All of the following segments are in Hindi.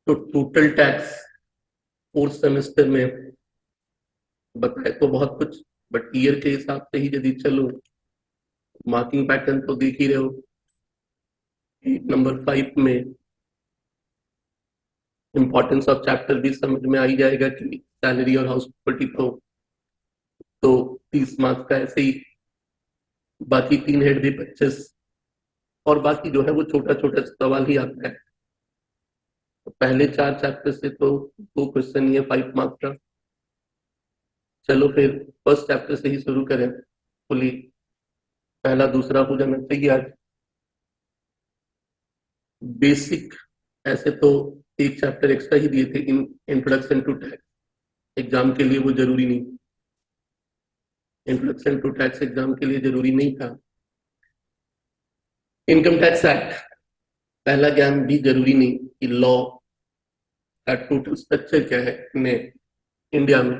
तो टोटल टैक्स 4 सेमेस्टर में बताए तो बहुत कुछ, बट ईयर के हिसाब से ही यदि चलो, मार्किंग पैटर्न तो देख ही रहे हो। 8 नंबर 5 में इंपॉर्टेंस ऑफ चैप्टर भी समझ में आ ही जाएगा कि सैलरी और हाउस प्रॉपर्टी तो 30 मार्क्स का ऐसे ही, बाकी 3 हेड भी 25, और बाकी जो है वो छोटा छोटा सवाल ही आता है। तो पहले 4 चैप्टर से तो 2 क्वेश्चन ही है 5 मार्क्स का। चलो फिर फर्स्ट चैप्टर से ही शुरू करें, फुली पहला दूसरा हो जाना चाहिए आज। बेसिक ऐसे तो एक चैप्टर एक्स्ट्रा ही दिए थे, in introduction to tax. Exam के लिए वो जरूरी नहीं, इंट्रोडक्शन टू टैक्स एग्जाम के लिए जरूरी नहीं था। इनकम टैक्स एक्ट पहला ज्ञान भी जरूरी नहीं कि लॉ का टोटल स्ट्रक्चर क्या है अपने इंडिया में,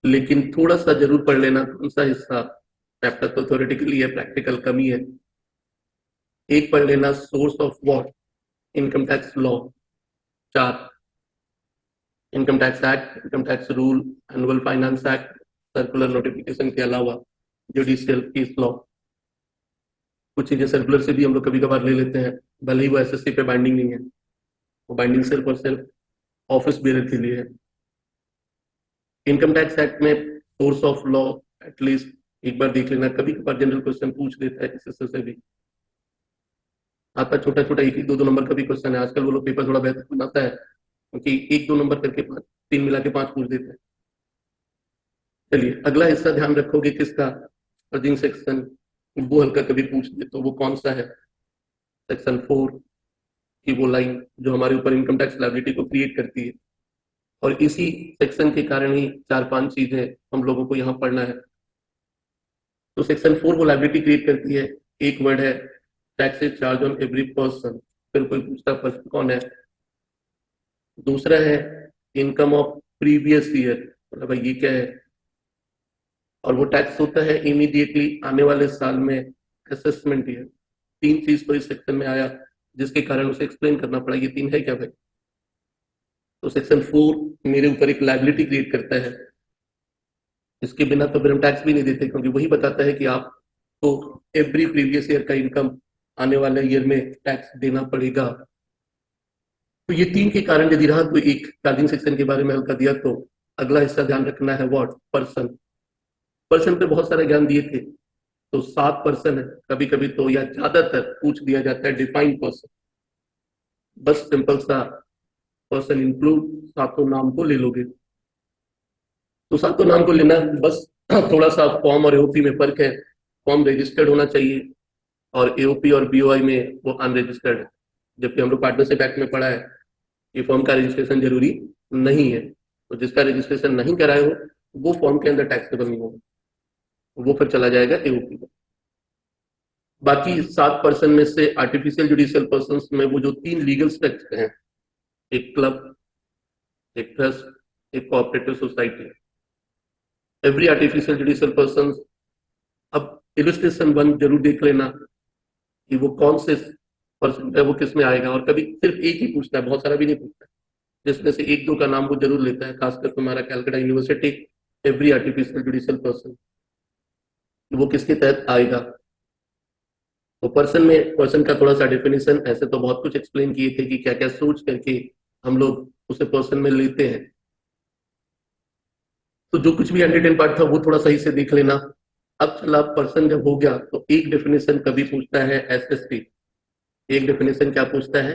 लेकिन थोड़ा सा जरूर पढ़ लेना कौन सा हिस्सा। चैप्टर तो थ्योरेटिकली है, प्रैक्टिकल कम ही है। एक पढ़ लेना source of what, income tax law 4, income tax act, income tax rule, annual finance act, circular notification के अलावा जुडिशियल केस लॉ। कुछ चीजें सर्कुलर से भी हम लोग कभी कभार ले लेते हैं, भले ही वो एसएससी पे बाइंडिंग नहीं है, वो बाइंडिंग सिर्फ और सिर्फ ऑफिस बेरर के लिए है। इनकम टैक्स एक्ट में सोर्स ऑफ लॉ एटलीस्ट एक बार देख लेना, कभी कभार जनरल क्वेश्चन पूछ देता है एसएससी से भी आता, छोटा छोटा 1-2 नंबर का भी क्वेश्चन है। आजकल वो लोग पेपर थोड़ा बेहतर बनाता है, क्योंकि 1-2 नंबर करके 3 मिला के 5 पूछ देते हैं। चलिए अगला हिस्सा ध्यान रखोगे किसका, अर्जिंग सेक्शन, वो हल्का कभी पूछ दे तो वो कौन सा है। सेक्शन 4 की वो लाइन जो हमारे ऊपर इनकम टैक्स लायबिलिटी को क्रिएट करती है, और इसी सेक्शन के कारण ही 4-5 चीजें हम लोगों को यहाँ पढ़ना है। तो सेक्शन 4 वो लायबिलिटी क्रिएट करती है। एक वर्ड है taxes charge on every person, फिर कोई पूछता पर्सन कौन है। दूसरा है इनकम ऑफ प्रीवियस ईयर, मतलब भाई ये क्या है, और वो टैक्स होता है इमीडिएटली आने वाले साल में असेसमेंट ईयर। 3 चीज तो इस सेक्शन में आया जिसके कारण उसे एक्सप्लेन करना पड़ा, ये 3 है क्या भाई। तो सेक्शन 4 मेरे ऊपर एक लायबिलिटी क्रिएट करता है, इसके बिना तो फिर हम टैक्स भी नहीं देते, क्योंकि वही बताता है कि आपको एवरी प्रीवियस ईयर का इनकम आने वाले ईयर में टैक्स देना पड़ेगा। तो ये 3 के कारण यदि रहा तो एक चार्जिंग सेक्शन के बारे में हल्का दिया, तो अगला हिस्सा ध्यान रखना है व्हाट, पर्सन। पर्सन पे बहुत सारे ज्ञान दिए थे, तो 7 पर्सन है, कभी कभी तो या ज्यादातर पूछ दिया जाता है डिफाइंड पर्सन। बस सिंपल सा पर्सन इंक्लूड 7 नाम को ले लोगे, तो 7 नाम को लेना बस। थोड़ा सा फॉर्म और एओपी में फर्क है, फॉर्म रजिस्टर्ड होना चाहिए और एओपी और बीओआई में वो अनरजिस्टर्ड है। जबकि हम लोग पार्टनरशिप एक्ट में पढ़ा है कि फॉर्म का रजिस्ट्रेशन जरूरी नहीं है, तो जिसका रजिस्ट्रेशन नहीं कराए हो वो फॉर्म के अंदर टैक्सेबल नहीं होगा, वो फिर चला जाएगा एओपी में। बाकी 7 पर्सन में से आर्टिफिशियल जुडिशियल पर्सन में वो जो 3 लीगल स्ट्रक्चर हैं, एक क्लब, एक ट्रस्ट, एक cooperative society, every artificial judicial person. अब इलस्ट्रेशन 1 जरूर देख लेना कि वो कौन से पर्सन है, वो किस में आएगा, और कभी सिर्फ एक ही पूछता है, बहुत सारा भी नहीं पूछता, जिसमें से 1-2 का नाम वो जरूर लेता है, खासकर तुम्हारा Calcutta university every artificial judicial person, वो किसके तहत आएगा। तो पर्सन में पर्सन का थोड़ा सा डेफिनेशन, ऐसे तो बहुत कुछ एक्सप्लेन किए थे कि क्या क्या सोच करके हम लोग उसे पर्सन में लेते हैं। तो जो कुछ भी अनरिटन पार्ट था वो थोड़ा सही से देख लेना। अब चला पर्सन जब हो गया तो एक डेफिनेशन कभी पूछता है एसएसटी, एक डेफिनेशन क्या पूछता है,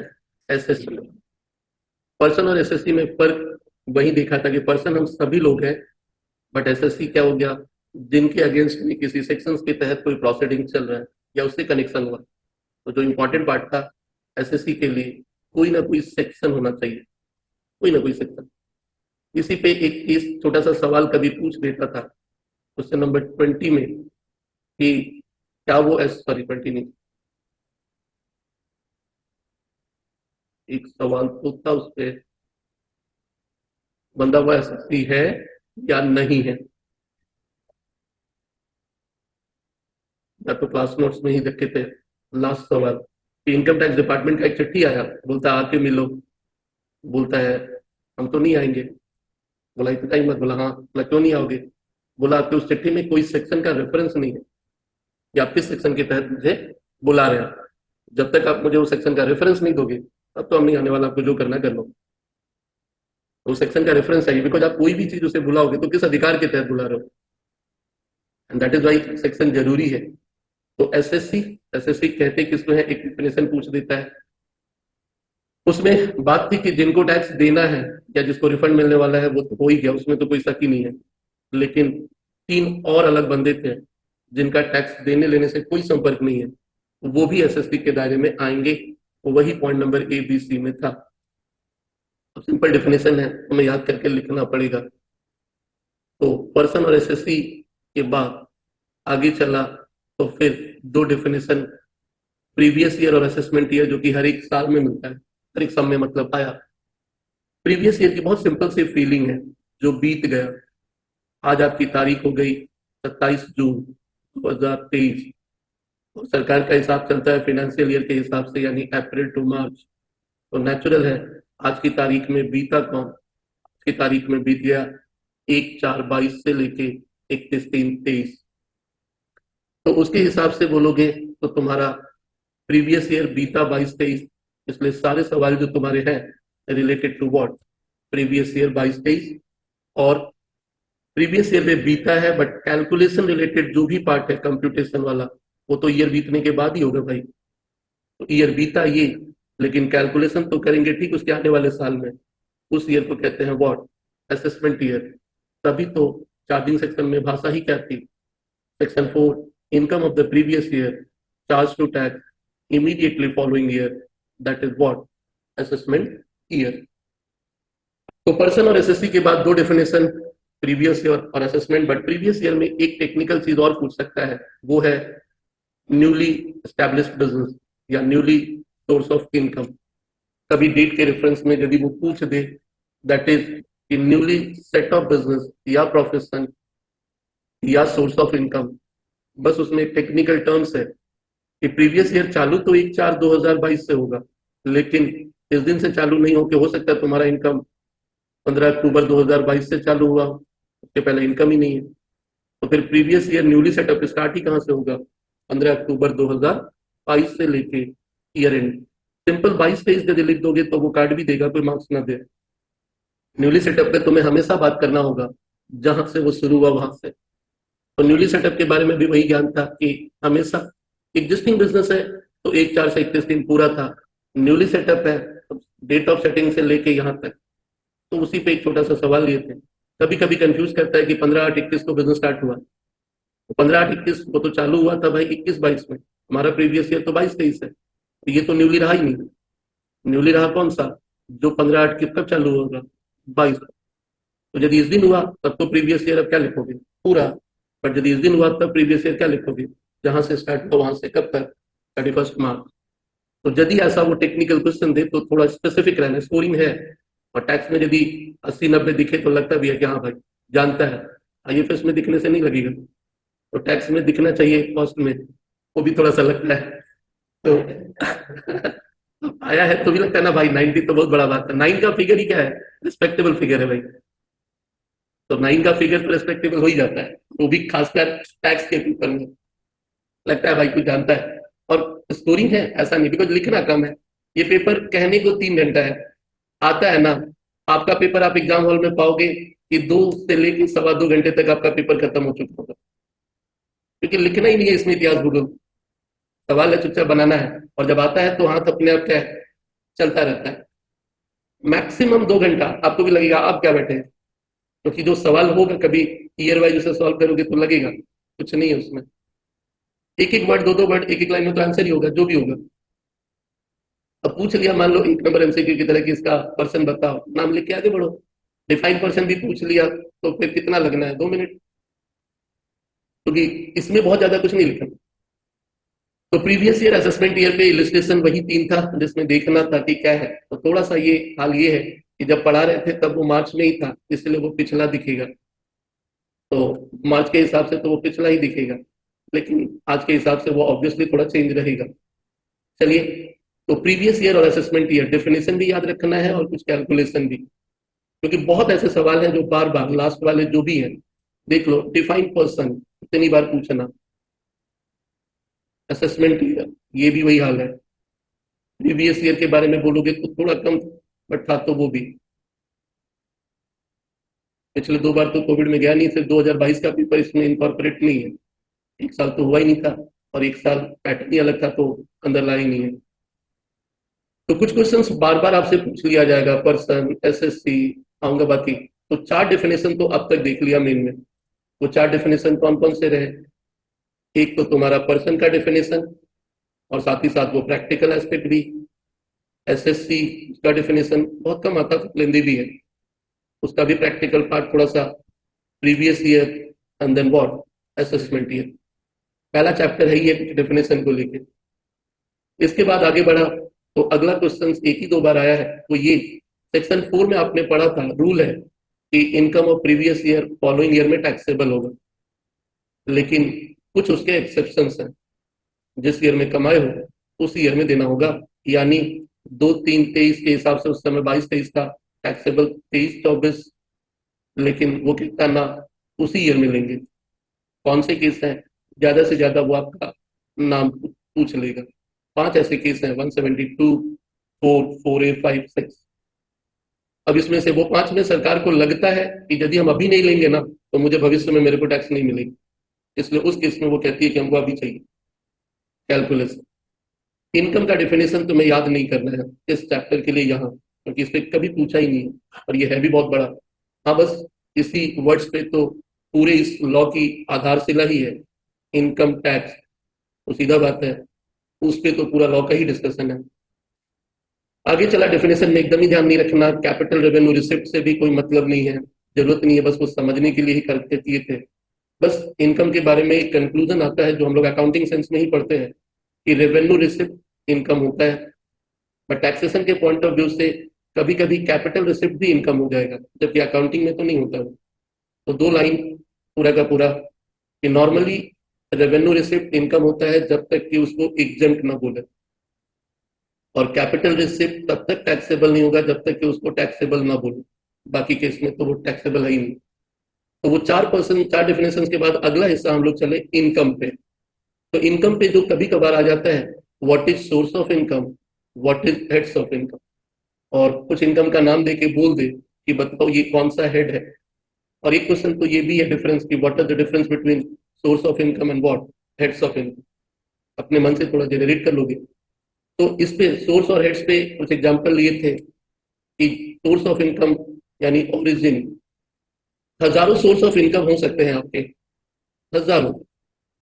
एसएसटी। पर्सन और एसएसटी में फर्क वही देखा था कि पर्सन हम सभी लोग हैं, बट एसएससी क्या हो गया, जिनके अगेंस्ट में किसी सेक्शंस के तहत कोई प्रोसीडिंग चल रहा है या उससे कनेक्शन हुआ। तो जो इंपॉर्टेंट पार्ट था एसएससी के लिए, कोई ना कोई सेक्शन होना चाहिए, कोई ना कोई सेक्शन। इसी पे एक केस छोटा सा सवाल कभी पूछ देता था क्वेश्चन नंबर 20 में कि क्या वो सॉरी 20 नहीं, एक सवाल तो था उस पे, बंदा वो एसएससी है या नहीं है, या तो क्लास नोट्स में ही रखे थे लास्ट सवाल। इनकम टैक्स डिपार्टमेंट का एक चिट्ठी आया, बोलता आके मिलो। बोलता है हम तो नहीं आएंगे। बोला इतना ही मत। बोला हाँ। बोला क्यों नहीं आओगे? बोला आपके उस चिट्ठी में कोई सेक्शन का रेफरेंस नहीं है कि आप किस सेक्शन के तहत मुझे बुला रहे हैं। जब तक आप मुझे उस सेक्शन का रेफरेंस नहीं दोगे तब तो हम नहीं आने वाला, आपको जो करना कर लो। उस सेक्शन का रेफरेंस चाहिए, बिकॉज आप कोई भी चीज उसे बुलाओगे तो किस अधिकार के तहत बुला रहे हो, and that is why section जरूरी है। तो एसएससी, एसएससी कहते किसको है, एक डिफिनेशन पूछ देता है। उसमें बात थी कि जिनको टैक्स देना है या जिसको रिफंड मिलने वाला है वो तो हो ही गया, उसमें तो कोई शक ही नहीं है। लेकिन तीन और अलग बंदे थे जिनका टैक्स देने लेने से कोई संपर्क नहीं है, वो भी एसएससी के दायरे में आएंगे। वही point number A B C में था। सिंपल डेफिनेशन है, हमें याद करके लिखना पड़ेगा। तो पर्सन और एसएससी के बाद आगे चला तो फिर दो डेफिनेशन, प्रीवियस ईयर और असेसमेंट ईयर, जो कि हर एक साल में मिलता है, हर एक सब में मतलब आया। प्रीवियस ईयर की बहुत सिंपल सी फीलिंग है, जो बीत गया। आज आपकी तारीख हो गई 27 जून 2023, और सरकार का हिसाब चलता है फाइनेंशियल ईयर के हिसाब से, यानी अप्रैल टू मार्च। तो नेचुरल है आज की तारीख में बीता कौन? आज की तारीख में बीत गया 1/4/22 से लेके 31/3/23। तो उसके हिसाब से बोलोगे तो तुम्हारा प्रीवियस ईयर बीता 22-23। इसलिए सारे सवाल जो तुम्हारे हैं related to what, previous year 22-23। और प्रीवियस ईयर में बीता है, बट कैलकुलेशन रिलेटेड जो भी पार्ट है कंप्यूटेशन वाला, वो तो ईयर बीतने के बाद ही होगा भाई। तो ईयर बीता ये, लेकिन कैलकुलेशन तो करेंगे ठीक उसके आने वाले साल में। उस ईयर को कहते हैं व्हाट, असेसमेंट ईयर। तभी तो चार्जिंग सेक्शन में भाषा ही क्या थी, section 4, income of the previous year charge to tax immediately following year, that is what, assessment year। तो पर्सन और एसएससी के बाद दो डेफिनेशन, प्रीवियस ईयर और असेसमेंट। बट प्रीवियस ईयर में एक टेक्निकल चीज और पूछ सकता है, वो है न्यूली एस्टैब्लिश्ड बिजनेस या न्यूली सोर्स ऑफ इनकम। कभी डेट के रेफरेंस में यदि वो पूछ दे, that is newly set of business या प्रोफेशन या सोर्स ऑफ इनकम, बस उसमें टेक्निकल टर्म्स है कि प्रीवियस ईयर चालू तो 1/4/2022 से होगा, लेकिन इस दिन से चालू नहीं हो के हो सकता है तुम्हारा इनकम 15 अक्टूबर 2022 से चालू हुआ, उसके पहले इनकम ही नहीं है। तो फिर previous year newly setup start ही कहां से होगा, 15 अक्टूबर 2022 से लेके ईयर एंड। सिंपल 22-23 यदि लिख दोगे तो वो कार्ड भी देगा, कोई मार्क्स ना दे। न्यूली सेटअप पे तुम्हें हमेशा बात करना होगा जहां से वो शुरू हुआ वहां से। तो न्यूली सेटअप के बारे में भी वही ज्ञान था कि हमेशा एग्जिस्टिंग बिजनेस है तो 1/4 से 31 दिन पूरा था। न्यूली सेटअप है तो डेट ऑफ सेटिंग से लेके यहाँ तक, तो उसी पे एक छोटा सा सवाल लिए थे। कभी कभी कंफ्यूज करता है कि 15/8-21 को बिजनेस स्टार्ट हुआ, तो 15/8-21 वो तो चालू हुआ था भाई 21-22 में, हमारा प्रीवियस ईयर तो 22-23 है, तो ये तो न्यूली रहा ही नहीं। न्यूली रहा कौन सा, जो 15/8 के कब चालू होगा, 22। तो यदि इस दिन हुआ तब तो प्रीवियस ईयर अब क्या लिखोगे, पूरा। बट यदि इस दिन हुआ तब प्रीवियस ईयर क्या लिखोगे, जहां से स्टार्ट हुआ वहां से कब तक, 31 मार्च। तो यदि ऐसा वो टेक्निकल क्वेश्चन दे तो थोड़ा स्पेसिफिक रहना, स्कोरिंग है। और टैक्स में यदि 80-90 दिखे तो लगता भी है कि हाँ भाई जानता है, आईएफएस में दिखने से नहीं लगेगा, तो टैक्स में दिखना चाहिए, कॉस्ट में वो भी थोड़ा सा लगता है। तो आया है तो भी लगता है ना भाई, 90 तो बहुत बड़ा बात है। 9 का फिगर ही क्या है, रिस्पेक्टेबल फिगर है भाई। तो 9 का फिगर तो रिस्पेक्टेबल हो ही जाता है, वो भी खासकर टैक्स के पेपर में लगता है भाई कुछ जानता है। और स्कोरिंग है ऐसा नहीं, बिकॉज लिखना कम है। ये पेपर कहने को 3 घंटा है, आता है ना, आपका पेपर आप एग्जाम हॉल में पाओगे कि 2 से लेकर 2.25 घंटे तक आपका पेपर खत्म हो चुका होगा, क्योंकि लिखना ही नहीं है इसमें इतिहास भूगोल। सवाल है चुपचाप बनाना है, और जब आता है तो हाथ अपने आप क्या है, चलता रहता है। मैक्सिमम 2 घंटा आपको भी लगेगा आप क्या बैठे हैं, क्योंकि जो सवाल होगा कभी ईयर वाइज उसे सॉल्व करोगे तो लगेगा कुछ नहीं है उसमें। एक एक वर्ड, 2-2 वर्ड, एक एक लाइन में तो आंसर ही होगा जो भी होगा। अब पूछ लिया मान लो 1 नंबर एमसीक्यू की तरह कि इसका पर्सन बताओ, नाम लिख के आगे बढ़ो। डिफाइन पर्सन भी पूछ लिया तो फिर कितना लगना है, 2 मिनट, क्योंकि इसमें बहुत ज्यादा कुछ नहीं लिखा। तो प्रीवियस ईयर असेसमेंट ईयर पे इलस्ट्रेशन वही 3 था जिसमें देखना था कि क्या है। तो थोड़ा सा ये हाल ये है कि जब पढ़ा रहे थे तब वो मार्च में ही था, इसलिए वो पिछला दिखेगा। तो मार्च के हिसाब से तो वो पिछला ही दिखेगा, लेकिन आज के हिसाब से वो ऑब्वियसली थोड़ा चेंज रहेगा। चलिए तो प्रीवियस ईयर और असेसमेंट ईयर डेफिनेशन भी याद रखना है और कुछ कैलकुलेशन भी, क्योंकि बहुत ऐसे सवाल हैं जो बार बार लास्ट वाले जो भी हैं, देख लो डिफाइन पर्सन इतनी बार पूछना, असेसमेंट ईयर ये भी वही हाल है, प्रीवियस ईयर के बारे में बोलोगे तो थोड़ा कम, बट था तो वो भी पिछले 2 बार तो कोविड में गया नहीं, सिर्फ 2022 का पेपर इसमें इनकॉर्पोरेट नहीं है, एक साल तो हुआ ही नहीं था और एक साल पैटर्न ही अलग था तो अंदर ला ही नहीं है। तो कुछ क्वेश्चंस बार बार आपसे पूछ लिया जाएगा, पर्सन, एसएससी, आऊंगा बाकी। तो 4 डेफिनेशन तो अब तक देख लिया मेन में। वो 4 डेफिनेशन कौन कौन से रहे? एक तो तुम्हारा पर्सन का डेफिनेशन और साथ ही साथ वो प्रैक्टिकल एस्पेक्ट भी। एसएससी का डेफिनेशन बहुत कम आता था, लेंदी भी है, उसका भी प्रैक्टिकल पार्ट थोड़ा सा, previous year and then what, assessment year. पहला चैप्टर है ये डेफिनेशन को लेके। इसके बाद आगे बढ़ा तो अगला क्वेश्चन एक ही 2 बार आया है, तो ये सेक्शन 4 में आपने पढ़ा था, रूल है कि income of previous year following year में टैक्सेबल होगा, लेकिन कुछ उसके एक्सेप्शंस हैं। जिस ईयर में कमाए हो उस ईयर में देना होगा, यानी 2-3-23 के हिसाब से उस समय 22-23 था टैक्सेबल, 23-24, लेकिन वो कितना ना उसी ईयर में लेंगे। कौन से केस हैं? ज्यादा से ज्यादा वो आपका नाम पूछ लेगा। 5 ऐसे केस हैं, 172, 4, 4A, 5, 6। अब इसमें से वो 5 में सरकार को लगता है कि यदि हम अभी नहीं लेंगे ना तो मुझे भविष्य में मेरे को टैक्स नहीं मिलेगी, इसलिए उस केस में वो कहती है कि हमको अभी चाहिए कैलकुलेशन। इनकम का डेफिनेशन तुम्हें याद नहीं करना है इस चैप्टर के लिए यहाँ, क्योंकि इस पे कभी पूछा ही नहीं है और ये है भी बहुत बड़ा। हाँ, बस इसी वर्ड्स पे तो पूरे इस लॉ की आधारशिला ही है इनकम टैक्स, तो सीधा बात है उस पे तो पूरा लॉ का ही डिस्कशन है। आगे चला, डेफिनेशन में एकदम ही ध्यान नहीं रखना, कैपिटल रेवेन्यू रिसिप्ट से भी कोई मतलब नहीं है, जरूरत नहीं है, बस वो समझने के लिए ही करते दिए थे। बस इनकम के बारे में एक कंक्लूजन आता है जो हम लोग अकाउंटिंग सेंस में ही पढ़ते हैं कि रेवेन्यू रिसिप्ट इनकम होता है, बट टैक्सेशन के पॉइंट ऑफ व्यू से कभी कभी कैपिटल रिसिप्ट भी इनकम हो जाएगा, जबकि अकाउंटिंग में तो नहीं होता वो। तो 2 लाइन पूरा का पूरा कि नॉर्मली रेवेन्यू रिसिप्ट इनकम होता है जब तक कि उसको एग्जेम्प्ट ना बोले, और कैपिटल रिसिप्ट तब तक टैक्सेबल नहीं होगा जब तक कि उसको टैक्सेबल ना बोले, बाकी केस में तो वो टैक्सेबल है ही नहीं। तो वो 4 डेफिनेशन के बाद अगला हिस्सा हम लोग चले इनकम पे। तो इनकम पे जो कभी कभार आ जाता है, what is source of income, what is heads of income, और कुछ इनकम का नाम दे के बोल दे कि बताओ ये कौन सा हेड है। और एक क्वेश्चन तो ये भी है डिफरेंस की, what is the difference between source of income and what heads of income, अपने मन से थोड़ा जनरेट कर लोगे। तो इस पे सोर्स और हेड्स पे कुछ एग्जांपल लिए थे कि सोर्स ऑफ इनकम यानी ओरिजिन, हजारों सोर्स ऑफ इनकम हो सकते हैं आपके, हजारों।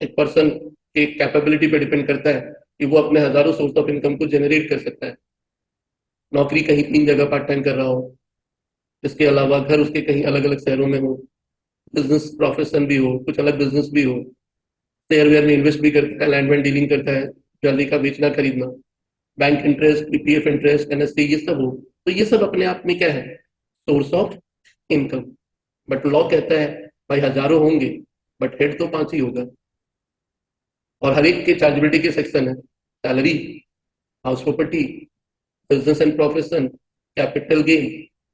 एक पर्सन के कैपेबिलिटी पे डिपेंड करता है कि वो अपने हजारों सोर्स ऑफ इनकम को जनरेट कर सकता है। नौकरी कहीं 3 जगह पार्ट टाइम कर रहा हो, इसके अलावा घर उसके कहीं अलग अलग शहरों में हो, बिजनेस प्रोफेशन भी हो, कुछ अलग बिजनेस भी हो, शेयर वेयर में इन्वेस्ट भी करता है, लैंड वैंड डीलिंग करता है, ज्वेलरी का बेचना खरीदना, bank interest, PPF interest, NSC, ये सब हो, तो ये सब अपने आप में क्या है? Source of income. But law कहता है भाई हजारों होंगे बट हेड तो 5 ही होगा, और हर एक के चार्जेबिलिटी के सेक्शन है, salary, house property, business and profession, capital gain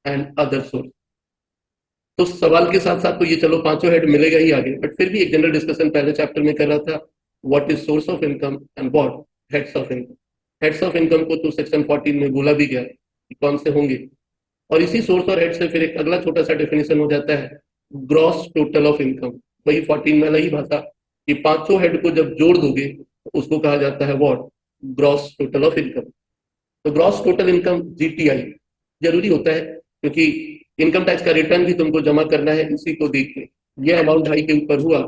and other source. तो सवाल के साथ साथ तो ये चलो पांचों हेड मिलेगा ही आगे, बट फिर भी एक जनरल डिस्कशन पहले चैप्टर में कर रहा था, what is source of income and what heads of income. Heads of income को तो सेक्शन 14 में बोला भी गया कि कौन से होंगे, और इसी सोर्स और हेड से फिर एक अगला छोटा सा डेफिनेशन हो जाता है, ग्रॉस टोटल ऑफ इनकम। वही 14 में ही भाषा कि पांचों हेड को जब जोड़ दोगे तो उसको कहा जाता है what, gross total of income. तो ग्रॉस टोटल इनकम जीटीआई जरूरी होता है, क्योंकि इनकम टैक्स का रिटर्न भी तुमको जमा करना है, इसी को देख के ये अमाउंट हाई के ऊपर हुआ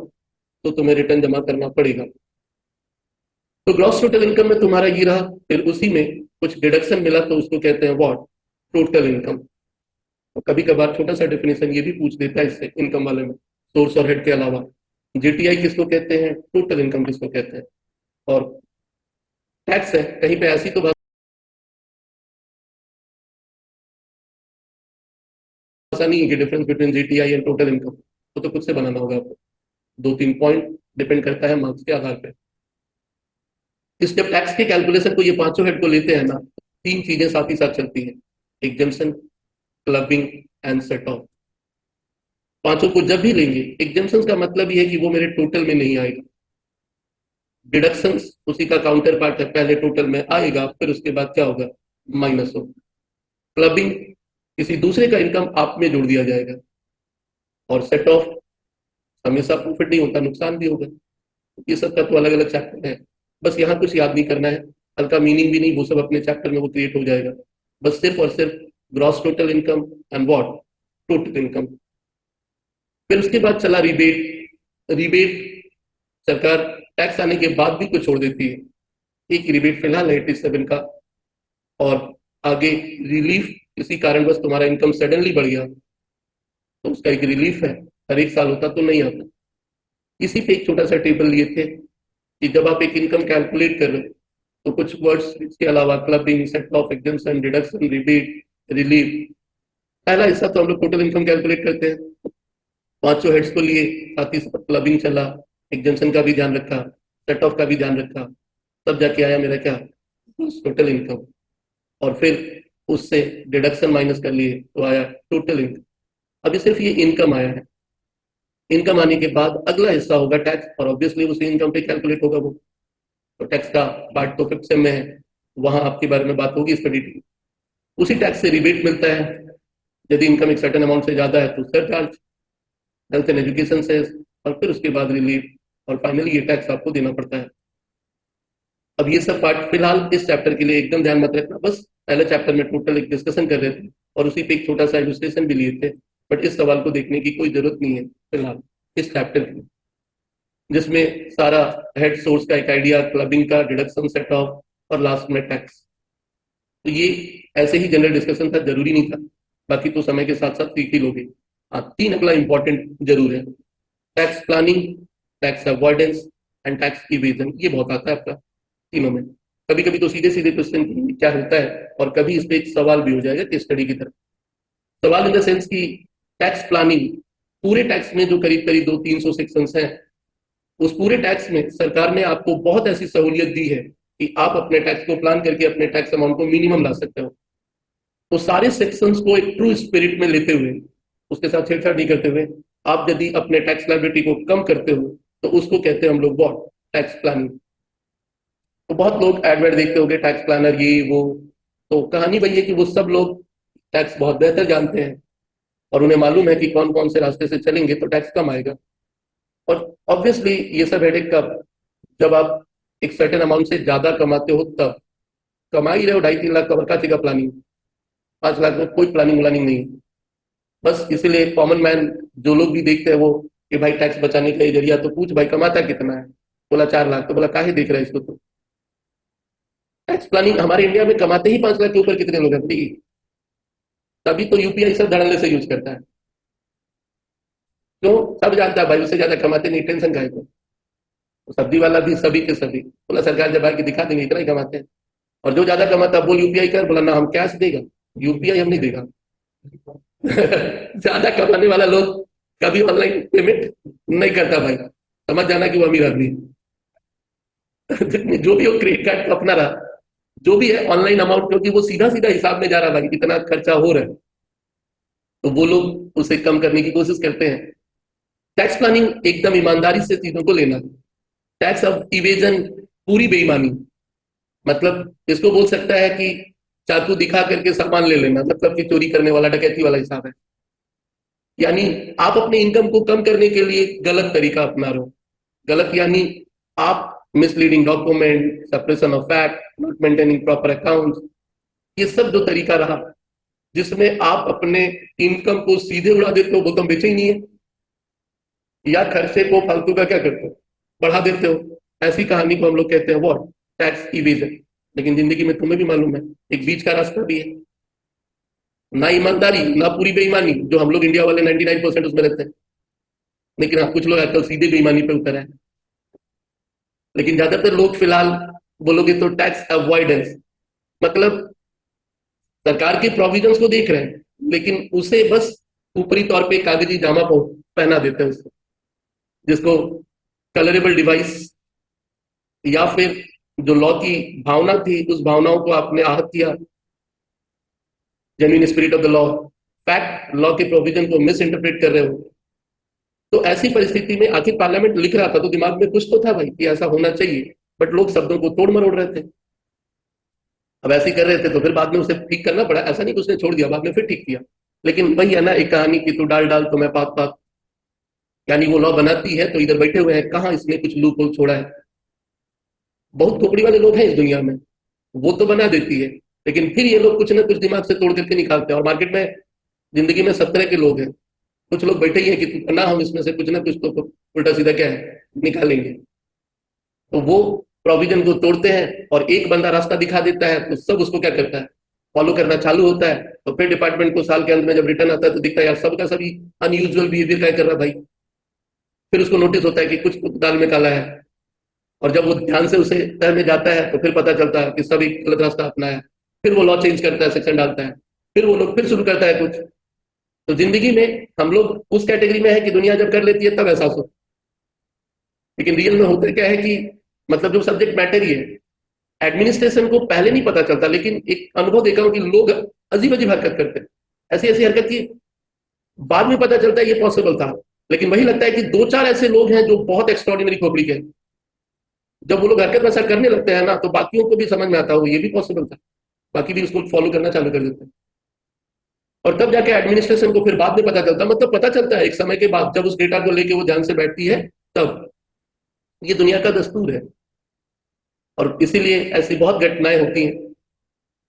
तो तुम्हें रिटर्न जमा करना पड़ेगा। तो ग्रॉस टोटल इनकम में तुम्हारा ये रहा, फिर उसी में कुछ डिडक्शन मिला तो उसको कहते हैं व्हाट, टोटल इनकम। तो कभी कभार छोटा सा डेफिनेशन ये भी पूछ देता है इससे इनकम वाले में, सोर्स और हेड के अलावा जीटीआई किसको कहते हैं, टोटल इनकम किसको कहते हैं। और टैक्स है कहीं पे ऐसी तो भाषा नहीं है कि difference between GTI and total income, तो खुद से बनाना होगा आपको, 2-3 पॉइंट डिपेंड करता है मार्क्स के आधार पे। इस जब टैक्स के कैलकुलेशन को ये पांचों हेड को लेते हैं ना, तीन चीजें साथ ही साथ चलती हैं, exemption, clubbing and set of. पांचों को जब भी लेंगे, एग्जम्पशन का मतलब ये है कि वो मेरे टोटल में नहीं आएगा, डिडक्शंस उसी का काउंटर पार्ट है, पहले टोटल में आएगा फिर उसके बाद क्या होगा, माइनस होगा। क्लबिंग, किसी दूसरे का इनकम आप में जोड़ दिया जाएगा। और सेट ऑफ, हमेशा प्रॉफिट नहीं होता, नुकसान भी होगा। ये सब का तो अलग अलग चैप्टर है, बस यहाँ कुछ याद नहीं करना है, हल्का मीनिंग भी नहीं, वो सब अपने चैप्टर में वो क्रिएट हो जाएगा। बस सिर्फ और सिर्फ gross total income and what, total income. फिर उसके बाद चला रिबेट। रिबेट सरकार टैक्स आने के बाद भी कुछ छोड़ देती है, एक रिबेट फिलहाल है 87 का। और आगे रिलीफ, किसी कारणवश तुम्हारा इनकम सडनली बढ़ गया तो उसका एक रिलीफ है, हर एक साल होता तो नहीं आता। इसी पे एक छोटा सा टेबल लिए थे कि जब आप एक इनकम कैलकुलेट कर रहे हो तो कुछ वर्ड्स इसके अलावा, clubbing, set of, exemption, deduction, rebate, relief. पहला हिस्सा तो हम लोग टोटल इनकम कैलकुलेट करते हैं, पांचों हेड्स को लिए, साथ ही साथ क्लबिंग चला, एग्जम्पशन का भी ध्यान रखा, सेट ऑफ का भी ध्यान रखा, तब जाके आया मेरा क्या, टोटल इनकम। और फिर उससे डिडक्शन माइनस कर लिए तो आया टोटल इनकम। अभी सिर्फ ये इनकम आया है, इनकम आने के बाद अगला हिस्सा होगा टैक्स, और ऑब्वियसली उसी इनकम पे कैलकुलेट होगा वो। तो टैक्स का पार्ट तो फिफ्थ सेम में है, वहां आपके बारे में बात होगी इसका डिटेल। उसी टैक्स से रिबेट मिलता है, यदि इनकम एक सर्टेन अमाउंट से ज्यादा है तो सरचार्ज, हेल्थ एंड एजुकेशन से, और फिर उसके बाद रिलीफ, और फाइनली ये टैक्स आपको देना पड़ता है। अब ये सब पार्ट फिलहाल इस चैप्टर के लिए एकदम ध्यान मत रखना, बस पहले चैप्टर में टोटल एक डिस्कशन कर रहे थे और उसी पे एक छोटा सा इलस्ट्रेशन भी लिए थे, बट इस सवाल को देखने की कोई जरूरत नहीं है फिलहाल इस चैप्टर की, जिसमें सारा हेड सोर्स का एक आइडिया, क्लबिंग का, डिडक्शन, सेट ऑफ, और लास्ट में टैक्स। तो ये ऐसे ही जनरल डिस्कशन था, जरूरी नहीं था, बाकी तो समय के साथ साथ सीख ही लोगे। हाँ, तीन अगला इंपॉर्टेंट जरूर है, tax planning, tax avoidance and tax evasion. ये बहुत आता है आपका तीनों में। कभी कभी तो सीधे सीधे क्वेश्चन क्या होता है, और कभी इस पे एक सवाल भी हो जाएगा केस स्टडी की तरह। सवाल इन द सेंस की टैक्स प्लानिंग, पूरे टैक्स में जो करीब करीब 200-300 सेक्शंस हैं, उस पूरे टैक्स में सरकार ने आपको बहुत ऐसी सहूलियत दी है कि आप अपने टैक्स को प्लान करके अपने टैक्स अमाउंट को मिनिमम ला सकते हो। तो सारे सेक्शंस को एक ट्रू स्पिरिट में लेते हुए, उसके साथ छेड़छाड़ नहीं करते हुए, आप यदि अपने टैक्स लायबिलिटी को कम करते हो तो उसको कहते हैं हम लोग व्हाट, टैक्स प्लानिंग। तो बहुत लोग एडवर्ट देखते होंगे, टैक्स प्लानर ये वो, तो कहानी वही है कि वो सब लोग टैक्स बहुत बेहतर जानते हैं और उन्हें मालूम है कि कौन कौन से रास्ते से चलेंगे तो टैक्स कम आएगा। और ऑब्वियसली ये सब हेडेक कब, जब आप एक सर्टेन अमाउंट से ज्यादा कमाते हो तब। कमा ही रहे हो 2.5-3 लाख का, का चीज का प्लानिंग, 5 लाख में कोई प्लानिंग व्लानिंग नहीं है। बस इसीलिए कॉमन मैन जो लोग भी देखते हैं वो कि भाई टैक्स बचाने का ये जरिया, तो पूछ भाई कमाता कितना है, बोला 4 लाख, तो बोला काहे देख रहा है इसको। तो टैक्स प्लानिंग हमारे इंडिया में कमाते ही 5 लाख के ऊपर कितने लोग हैं भाई, तभी तो यूपीआई सब धड़ल्ले से यूज करता है। क्यों, सब जानता है भाई उससे ज्यादा कमाते नहीं, टेंशन का है। तो सब्जी वाला भी सभी के सभी, बोला सरकार जब आके दिखा देंगे इतना ही कमाते हैं। और जो ज्यादा कमाता बोल यूपीआई कर, बोला ना हम कैश देगा, यूपीआई हम नहीं देगा। ज्यादा कमाने वाला लोग कभी ऑनलाइन पेमेंट नहीं करता भाई, समझ जाना कि वो अमीर आदमी है। जो भी हो क्रेडिट कार्ड को अपना रहा, जो भी है ऑनलाइन अमाउंट, क्योंकि वो सीधा सीधा हिसाब में जा रहा भाई, इतना खर्चा हो रहा है, तो वो लोग उसे कम करने की कोशिश करते हैं। टैक्स प्लानिंग एकदम ईमानदारी से चीजों को लेना, टैक्स अब इवेजन पूरी बेईमानी, मतलब इसको बोल सकता है कि चाकू दिखा करके सामान ले लेना, मतलब कि चोरी करने वाला, डकैती वाला हिसाब है। यानी आप अपने इनकम को कम करने के लिए गलत तरीका अपना रहे हो। गलत यानी आप misleading document, suppression of fact, not maintaining proper account, ये सब जो तरीका रहा जिसमें आप अपने इनकम को सीधे उड़ा देते हो, वो तो बेचे ही नहीं है, या खर्चे को फालतू का क्या करते हो, बढ़ा देते हो। ऐसी कहानी को हम लोग कहते हैं व्हाट, टैक्स इवेजन। लेकिन जिंदगी में तुम्हें भी मालूम है एक बीच का रास्ता भी है, ना ईमानदारी ना पूरी बेईमानी, जो हम लोग इंडिया वाले 99% उसमें रहते हैं। लेकिन हाँ, कुछ लोग आजकल सीधे बेईमानी पे उतर है, लेकिन ज्यादातर लोग फिलहाल बोलोगे तो टैक्स अवॉइडेंस, मतलब सरकार के प्रोविजंस को देख रहे हैं लेकिन उसे बस ऊपरी तौर पे कागजी जामा पहना देते हैं उसको, जिसको कलरेबल डिवाइस या फिर जो लॉ की भावना थी उस भावनाओं को आपने आहत किया, genuine spirit of the law, fact law के प्रोविजन को मिस इंटरप्रेट कर रहे हो। तो ऐसी परिस्थिति में आखिर पार्लियामेंट लिख रहा था तो दिमाग में कुछ तो था भाई कि ऐसा होना चाहिए, बट लोग शब्दों को तोड़ मरोड़ रहे थे। अब ऐसे ही कर रहे थे तो फिर बाद में उसे ठीक करना पड़ा, ऐसा नहीं कि उसने छोड़ दिया, बाद में फिर ठीक किया। लेकिन वही है ना एक कहानी की, तू डाल डाल तो मैं पात पात, यानी वो लॉ बनाती है तो इधर बैठे हुए हैं, कहाँ इसने कुछ लूप होल छोड़ा है। बहुत खोपड़ी वाले लोग हैं इस दुनिया में, वो तो बना देती है, लेकिन फिर ये लोग कुछ ना कुछ दिमाग से तोड़ करके निकालते हैं। और मार्केट में, जिंदगी में सब तरह के लोग हैं। कुछ लोग बैठे ही हैं कि ना हम इसमें से कुछ ना कुछ तो उल्टा सीधा क्या है निकालेंगे, तो वो प्रोविजन को तोड़ते हैं और एक बंदा रास्ता दिखा देता है तो सब उसको क्या करता है, फॉलो करना चालू होता है। तो फिर डिपार्टमेंट को साल के अंत में जब रिटर्न आता है तो दिखता है यार सबका सभी अनयूजुअल बिहेवियर क्या कर रहा है भाई। फिर उसको नोटिस होता है कि कुछ तो दाल में काला है, और जब वो ध्यान से उसे तह में जाता है तो फिर पता चलता है कि सभी गलत रास्ता अपनाया है। फिर वो लॉ चेंज करता है, सेक्शन डालता है, फिर वो लोग फिर शुरू करता है कुछ। तो जिंदगी में हम लोग उस कैटेगरी में है कि दुनिया जब कर लेती है तब एहसास हो, लेकिन रियल में होता क्या है कि मतलब जो सब्जेक्ट मैटर ही है, एडमिनिस्ट्रेशन को पहले नहीं पता चलता, लेकिन एक अनुभव देखा हूं कि लोग अजीब अजीब हरकत करते हैं, ऐसी ऐसी हरकत की बाद में पता चलता है ये पॉसिबल था। लेकिन वही लगता है कि दो चार ऐसे लोग हैं जो बहुत एक्स्ट्रॉर्डिनरी खोपड़ी के, जब वो लोग हरकत वैसा करने लगते हैं ना तो बाकियों को भी समझ में आता है ये भी पॉसिबल था, बाकी भी उसको फॉलो करना चालू कर देते हैं। और तब जाके एडमिनिस्ट्रेशन को फिर बाद में पता चलता, मतलब पता चलता है एक समय के बाद जब उस डेटा को लेके वो ध्यान से बैठती है तब। ये दुनिया का दस्तूर है, और इसीलिए ऐसी बहुत घटनाएं होती हैं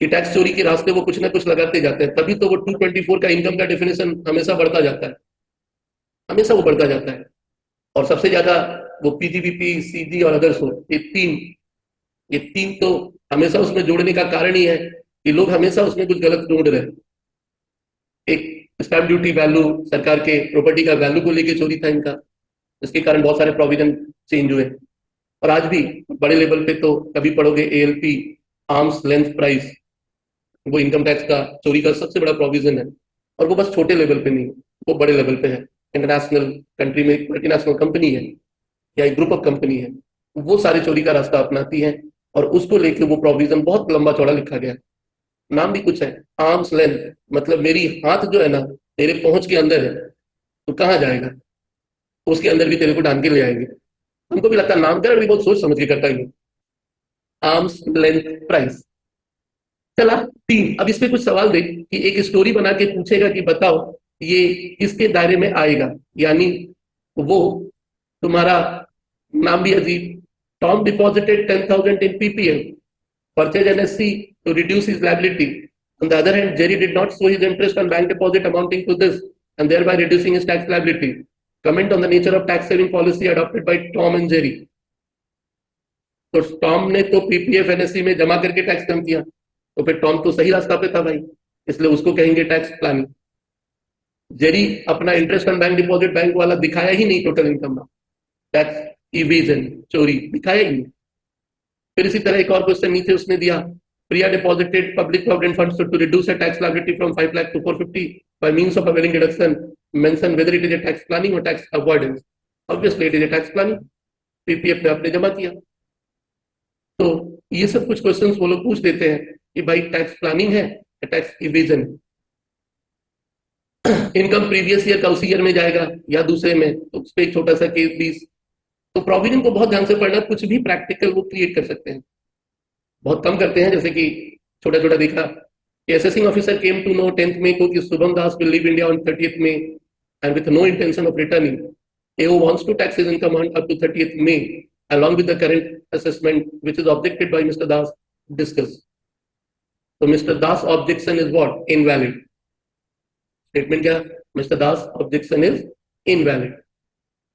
कि टैक्स चोरी के रास्ते वो कुछ ना कुछ लगाते जाते हैं, तभी तो वो 224 का इनकम का डेफिनेशन हमेशा बढ़ता जाता है, हमेशा वो बढ़ता जाता है। और सबसे ज्यादा वो पीजीबीपी, सीजी और अदर्स हो, ये तीन तो हमेशा उसमें जोड़ने का कारण ही है कि लोग हमेशा उसमें कुछ गलत ढूंढ रहे हैं। एक स्टैंप ड्यूटी वैल्यू, सरकार के प्रॉपर्टी का वैल्यू को लेके चोरी था इनका, जिसके कारण बहुत सारे प्रोविजन चेंज हुए। और आज भी बड़े लेवल पे तो कभी पढ़ोगे एएलपी, आर्म्स लेंथ प्राइस, वो इनकम टैक्स का चोरी का सबसे बड़ा प्रोविजन है। और वो बस छोटे लेवल पे नहीं, वो बड़े लेवल पे है। इंटरनेशनल कंट्री में मल्टीनेशनल कंपनी है या एक ग्रुप ऑफ कंपनी है, वो सारे चोरी का रास्ता अपनाती है, और उसको लेके वो प्रोविजन बहुत लंबा चौड़ा लिखा गया है। नाम भी कुछ है, आर्म्स लेंथ, मतलब मेरी हाथ जो है ना तेरे पहुंच के अंदर है, तो कहाँ जाएगा, उसके अंदर भी तेरे को डाल के ले आएंगे। हमको भी लगता है नामकरण भी बहुत सोच समझ के करता है, आर्म्स लेंथ प्राइस। चला तीन, अब इस पे कुछ सवाल दे कि एक स्टोरी बना के पूछेगा कि बताओ ये किसके दायरे में आएगा, यानी वो तुम्हारा नाम भी अजीब, Tom deposited 10,000 in PPF, purchase NSC to reduce his liability. On the other hand, Jerry did not show his interest on bank deposit amounting to this and thereby reducing his tax liability. Comment on the nature of tax saving policy adopted by Tom and Jerry. तो टॉम ने तो पीपीएफ एनएससी में जमा करके टैक्स कम किया, तो फिर टॉम तो सही रास्ता पे था भाई, इसलिए उसको कहेंगे टैक्स प्लानिंग। जेरी अपना interest on bank deposit bank वाला दिखाया ही नहीं टोटल इनकम में, टैक्स इवेजन, चोरी दिखाया ही नहीं। फिर इसी तरह एक और क्वेश्चन नीचे उसने दिया, Priya deposited public provident funds to reduce a tax liability from 5 lakh to 450 by means of availing deduction, mention whether it is a tax planning और tax avoidance. Obviously it is a tax planning, PPF में आपने जमा किया। तो ये सब कुछ क्वेश्चंस वो लोग पूछ देते हैं कि भाई टैक्स प्लानिंग है या tax evasion, income previous year का उसी ईयर में जाएगा या दूसरे में, तो उस पर एक छोटा सा केस 20। तो प्रोविजन को बहुत ध्यान से पढ़ना, कुछ भी प्रैक्टिकल वो क्रिएट कर सकते हैं, बहुत कम करते हैं। जैसे कि छोटा छोटा देखा कि assessing officer came to know 10th मई को कि Shubham Das will leave India on 30th May and with no intention of returning, AO wants to tax his income on up to 30th May along with the current assessment which is objected by Mr. Das discuss. So Mr. Das objection is what? Invalid. Statement क्या? Mr. Das objection is invalid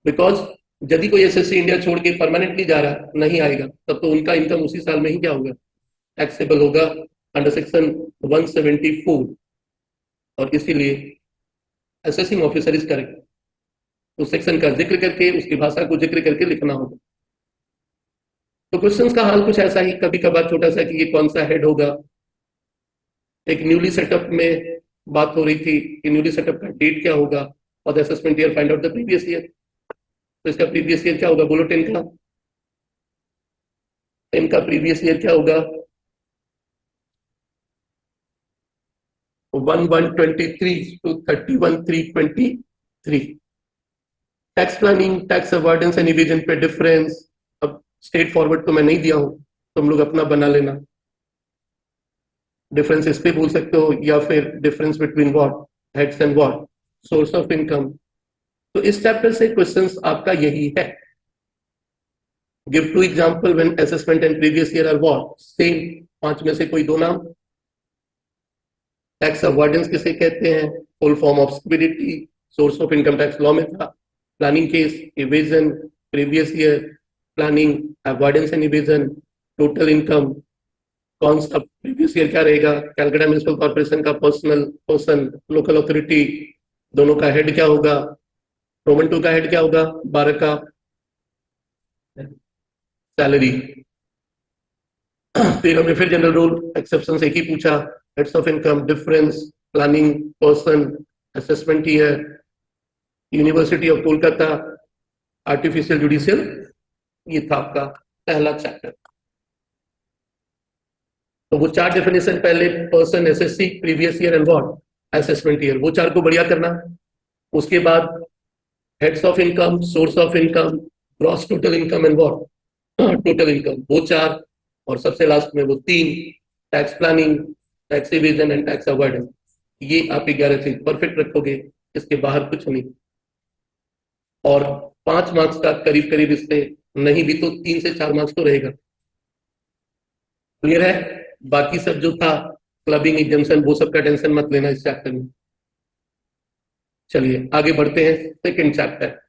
because यदि कोई एसएससी इंडिया छोड़ के परमानेंटली जा रहा नहीं आएगा तब तो उनका इनकम उसी साल में ही क्या होगा, टैक्सेबल होगा अंडर सेक्शन 174। और इसीलिए असेसिंग ऑफिसर इज करेक्ट, उस सेक्शन का जिक्र करके उसकी भाषा को जिक्र करके लिखना होगा। तो क्वेश्चंस का हाल कुछ ऐसा ही, कभी कभार छोटा सा कि ये कौन सा हेड होगा। एक न्यूली सेटअप में बात हो रही थी कि न्यूली सेटअप का डेट क्या होगा, और the assessment year find out the previous year, तो इसका प्रीवियस ईयर क्या होगा, बोलो 10 का इनका प्रीवियस ईयर क्या होगा? 1/1/23 to 31/3/23। Tax planning, tax avoidance and evasion पे डिफरेंस, अब स्ट्रेट फॉरवर्ड तो मैं नहीं दिया हूं, तुम लोग अपना बना लेना। डिफरेंस इस पे बोल सकते हो, या फिर difference between what, heads and what, source of income. तो इस चैप्टर से क्वेश्चंस आपका यही है। Give two example when assessment and previous year are what same. 5 में से कोई 2 नाम। टैक्स अवॉइडेंस किसे कहते हैं? Full form of security, source of income tax law में था। Planning case, evasion, previous year, planning, avoidance and evasion, total income. कौन सा प्रीवियस ईयर क्या रहेगा? कैलकाटा म्युनिसिपल कॉर्पोरेशन का पर्सन, लोकल अथॉरिटी, दोनों का हेड क्या होगा? रोमन 2 का हेड क्या होगा? 12 का सैलरी। 13 में फिर जनरल रूल, एक्सेप्शन एक ही पूछा, heads of income, difference, planning, person, assessment year, university of Kolkata, artificial judicial. ये था आपका पहला चैप्टर। तो वो 4 डेफिनेशन पहले, person, SSC, previous year and what, assessment year, वो 4 को बढ़िया करना। उसके बाद heads of income, source of income, gross total income and what, total income, वो 4। और सबसे लास्ट में वो 3, tax planning, tax evasion and tax avoidance. ये आप 11 से परफेक्ट रखोगे, इसके बाहर कुछ नहीं। और 5 मार्क्स का करीब करीब इससे, नहीं भी तो 3 से 4 मार्क्स तो रहेगा। क्लियर है? बाकी सब जो था, क्लबिंग, एग्जाम्शन, वो सब का टेंशन मत लेना इस चैप्टर में। चलिए आगे बढ़ते हैं, सेकंड चैप्टर।